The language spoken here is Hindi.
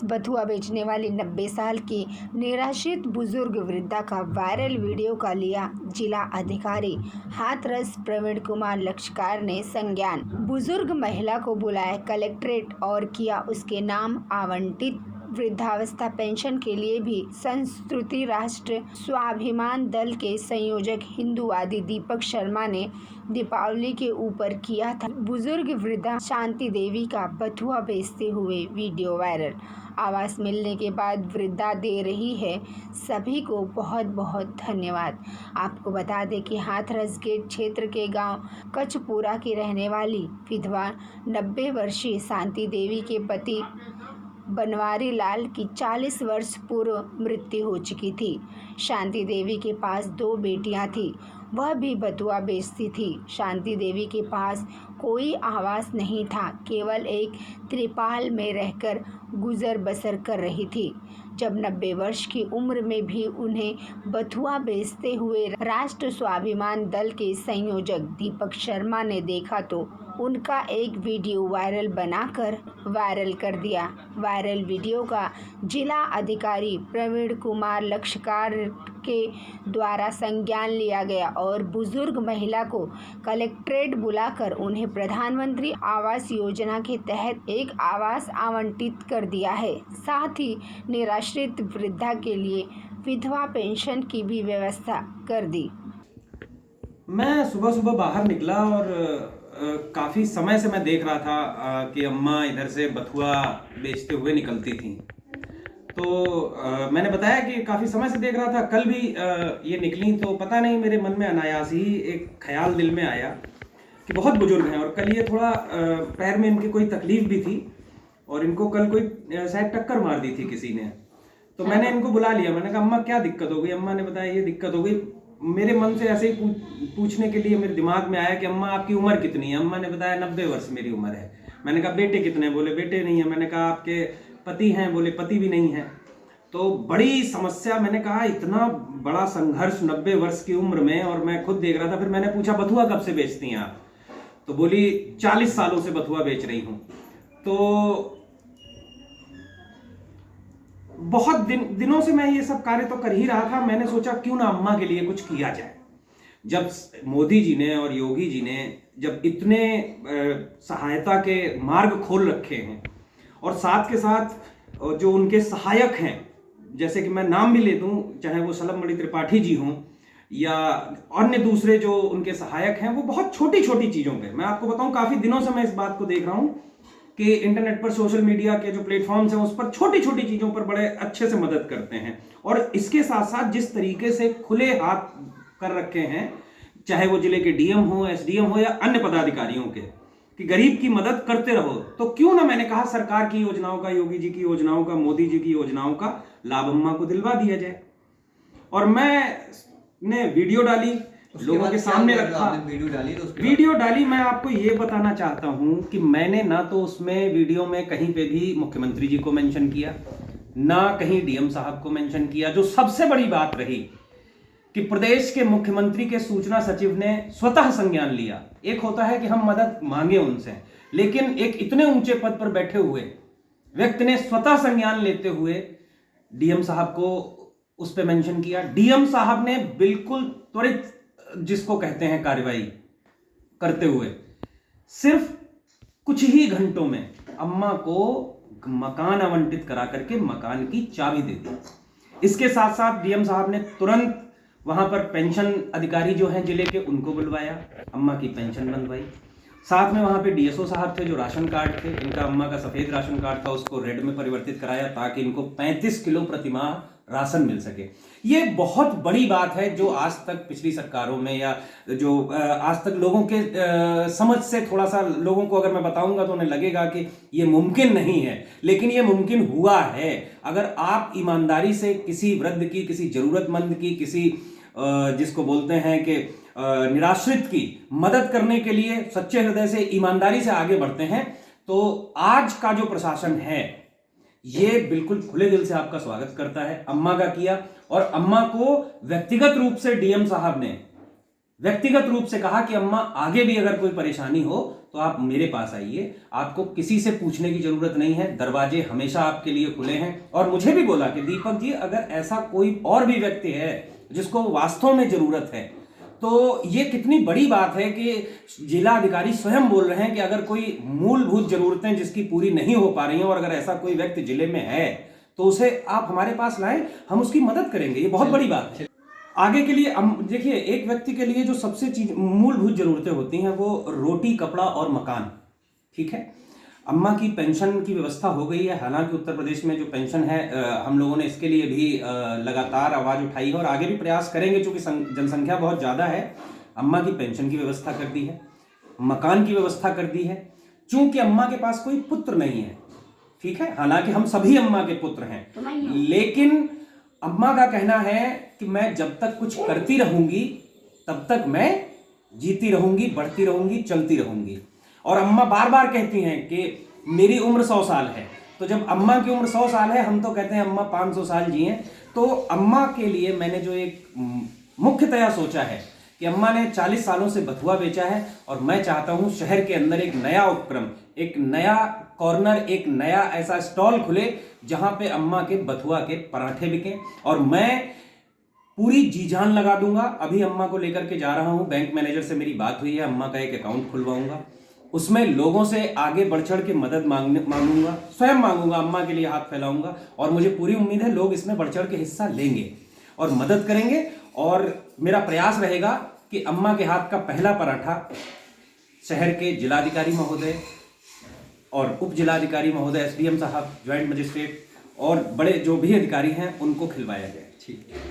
बथुआ बेचने वाली 90 साल की निराश्रित बुजुर्ग वृद्धा का वायरल वीडियो का लिया जिला अधिकारी हाथरस प्रवीण कुमार लक्षकार ने संज्ञान। बुजुर्ग महिला को बुलाया कलेक्ट्रेट और किया उसके नाम आवंटित। वृद्धावस्था पेंशन के लिए भी संस्कृति राष्ट्र स्वाभिमान दल के संयोजक हिंदूवादी दीपक शर्मा ने दीपावली के ऊपर किया था बुजुर्ग वृद्धा शांति देवी का बथुआ बेचते हुए वीडियो वायरल। आवास मिलने के बाद वृद्धा दे रही है सभी को बहुत बहुत धन्यवाद। आपको बता दें कि हाथरस गेट क्षेत्र के गांव कचपुरा की रहने वाली विधवा 90 वर्षीय शांति देवी के पति बनवारी लाल की 40 वर्ष पूर्व मृत्यु हो चुकी थी। शांति देवी के पास 2 बेटियां थी, वह भी बथुआ बेचती थी। शांति देवी के पास कोई आवास नहीं था, केवल एक त्रिपाल में रहकर गुजर बसर कर रही थी। जब 90 वर्ष की उम्र में भी उन्हें बथुआ बेचते हुए राष्ट्र स्वाभिमान दल के संयोजक दीपक शर्मा ने देखा तो उनका एक वीडियो वायरल कर दिया। वायरल वीडियो का जिला अधिकारी प्रवीण कुमार लक्षकार के द्वारा संज्ञान लिया गया और बुजुर्ग महिला को कलेक्ट्रेट बुलाकर उन्हें प्रधानमंत्री आवास योजना के तहत एक आवास आवंटित कर दिया है। साथ ही निराश्रित वृद्धा के लिए विधवा पेंशन की भी व्यवस्था कर दी। मैं सुबह सुबह बाहर निकला और काफ़ी समय से मैं देख रहा था कि अम्मा इधर से बथुआ बेचते हुए निकलती थी। तो मैंने बताया कि काफ़ी समय से देख रहा था। कल भी ये निकली तो पता नहीं मेरे मन में अनायास ही एक ख्याल दिल में आया कि बहुत बुजुर्ग हैं और कल ये थोड़ा पैर में इनकी कोई तकलीफ भी थी और इनको कल कोई शायद टक्कर मार दी थी किसी ने। तो मैंने इनको बुला लिया। मैंने कहा अम्मा क्या दिक्कत हो गई। अम्मा ने बताया ये दिक्कत हो गई। मेरे मन से ऐसे ही पूछने के लिए मेरे दिमाग में आया कि अम्मा आपकी उम्र कितनी है। अम्मा ने बताया 90 वर्ष मेरी उम्र है। मैंने कहा बेटे कितने? बोले बेटे नहीं है। मैंने कहा आपके पति हैं? बोले पति भी नहीं है। तो बड़ी समस्या। मैंने कहा इतना बड़ा संघर्ष 90 वर्ष की उम्र में, और मैं खुद देख रहा था। फिर मैंने पूछा बथुआ कब से बेचती हैं आप? तो बोली 40 सालों से बथुआ बेच रही हूँ। तो बहुत दिनों से मैं ये सब कार्य तो कर ही रहा था। मैंने सोचा क्यों ना अम्मा के लिए कुछ किया जाए। जब मोदी जी ने और योगी जी ने जब इतने सहायता के मार्ग खोल रखे हैं और साथ के साथ जो उनके सहायक हैं, जैसे कि मैं नाम भी ले दूं, चाहे वो सलम त्रिपाठी जी हों या अन्य दूसरे जो उनके सहायक हैं, वो बहुत छोटी छोटी चीज़ों पे, मैं आपको बताऊं काफ़ी दिनों से मैं इस बात को देख रहा हूं कि इंटरनेट पर सोशल मीडिया के जो प्लेटफॉर्म्स हैं उस पर छोटी छोटी चीज़ों पर बड़े अच्छे से मदद करते हैं। और इसके साथ साथ जिस तरीके से खुले हाथ कर रखे हैं, चाहे वो जिले के डीएम हो, एसडीएम हो या अन्य पदाधिकारियों के, कि गरीब की मदद करते रहो, तो क्यों ना मैंने कहा सरकार की योजनाओं का, योगी जी की योजनाओं का, मोदी जी की योजनाओं का लाभ अम्मा को दिलवा दिया जाए। और मैंने वीडियो डाली, लोगों के सामने रखा। वीडियो डाली। मैं आपको ये बताना चाहता हूं कि मैंने ना तो उसमें वीडियो में कहीं पे भी मुख्यमंत्री जी को मेंशन किया, ना कहीं डीएम साहब को मेंशन किया। जो सबसे बड़ी बात रही कि प्रदेश के मुख्यमंत्री के सूचना सचिव ने स्वतः संज्ञान लिया। एक होता है कि हम मदद मांगे उनसे, लेकिन एक इतने ऊंचे पद पर बैठे हुए व्यक्ति ने स्वतः संज्ञान लेते हुए डीएम साहब को उस पर मेंशन किया। डीएम साहब ने बिल्कुल त्वरित, जिसको कहते हैं, कार्रवाई करते हुए सिर्फ कुछ ही घंटों में अम्मा को मकान आवंटित करा करके मकान की चाबी दे दी। इसके साथ साथ डीएम साहब ने तुरंत वहां पर पेंशन अधिकारी जो हैं जिले के, उनको बुलवाया, अम्मा की पेंशन बनवाई। साथ में वहां पे डीएसओ साहब थे जो राशन कार्ड थे, इनका अम्मा का सफेद राशन कार्ड था, उसको रेड में परिवर्तित कराया ताकि इनको 35 किलो प्रतिमाह राशन मिल सके। ये बहुत बड़ी बात है जो आज तक पिछली सरकारों में या जो आज तक लोगों के समझ से थोड़ा सा, लोगों को अगर मैं बताऊंगा तो उन्हें लगेगा कि ये मुमकिन नहीं है, लेकिन ये मुमकिन हुआ है। अगर आप ईमानदारी से किसी वृद्ध की, किसी जरूरतमंद की, किसी जिसको बोलते हैं कि निराश्रित की मदद करने के लिए सच्चे हृदय से, ईमानदारी से आगे बढ़ते हैं, तो आज का जो प्रशासन है ये बिल्कुल खुले दिल से आपका स्वागत करता है। अम्मा का किया, और अम्मा को व्यक्तिगत रूप से डीएम साहब ने व्यक्तिगत रूप से कहा कि अम्मा आगे भी अगर कोई परेशानी हो तो आप मेरे पास आइए, आपको किसी से पूछने की जरूरत नहीं है, दरवाजे हमेशा आपके लिए खुले हैं। और मुझे भी बोला कि दीपक जी, अगर ऐसा कोई और भी व्यक्ति है जिसको वास्तव में जरूरत है, तो ये कितनी बड़ी बात है कि जिला अधिकारी स्वयं बोल रहे हैं कि अगर कोई मूलभूत जरूरतें जिसकी पूरी नहीं हो पा रही हैं और अगर ऐसा कोई व्यक्ति जिले में है तो उसे आप हमारे पास लाएं, हम उसकी मदद करेंगे। ये बहुत बड़ी बात है। आगे के लिए देखिए, एक व्यक्ति के लिए जो सबसे मूलभूत जरूरतें होती हैं वो रोटी, कपड़ा और मकान, ठीक है। अम्मा की पेंशन की व्यवस्था हो गई है। हालांकि उत्तर प्रदेश में जो पेंशन है, हम लोगों ने इसके लिए भी लगातार आवाज उठाई है और आगे भी प्रयास करेंगे, क्योंकि जनसंख्या बहुत ज़्यादा है। अम्मा की पेंशन की व्यवस्था कर दी है, मकान की व्यवस्था कर दी है। चूंकि अम्मा के पास कोई पुत्र नहीं है, ठीक है, हालांकि हम सभी अम्मा के पुत्र हैं, लेकिन अम्मा का कहना है कि मैं जब तक कुछ करती रहूंगी तब तक मैं जीती रहूंगी, बढ़ती रहूंगी, चलती रहूंगी। और अम्मा बार बार कहती हैं कि मेरी उम्र 100 साल है। तो जब अम्मा की उम्र 100 साल है, हम तो कहते हैं अम्मा 500 साल जिए। तो अम्मा के लिए मैंने जो एक मुख्यतया सोचा है कि अम्मा ने 40 सालों से बथुआ बेचा है और मैं चाहता हूं शहर के अंदर एक नया उपक्रम, एक नया कॉर्नर, एक नया ऐसा स्टॉल खुले जहां पे अम्मा के बथुआ के पराठे बिकें। और मैं पूरी जी जान लगा दूंगा। अभी अम्मा को लेकर के जा रहा हूं, बैंक मैनेजर से मेरी बात हुई है, अम्मा का एक अकाउंट खुलवाऊंगा, उसमें लोगों से आगे बढ़ चढ़ के मदद मांगूंगा, स्वयं मांगूंगा, अम्मा के लिए हाथ फैलाऊंगा। और मुझे पूरी उम्मीद है लोग इसमें बढ़ चढ़ के हिस्सा लेंगे और मदद करेंगे। और मेरा प्रयास रहेगा कि अम्मा के हाथ का पहला पराठा शहर के जिलाधिकारी महोदय और उप जिलाधिकारी महोदय, SDM साहब, ज्वाइंट मजिस्ट्रेट और बड़े जो भी अधिकारी हैं उनको खिलवाया जाए। ठीक है।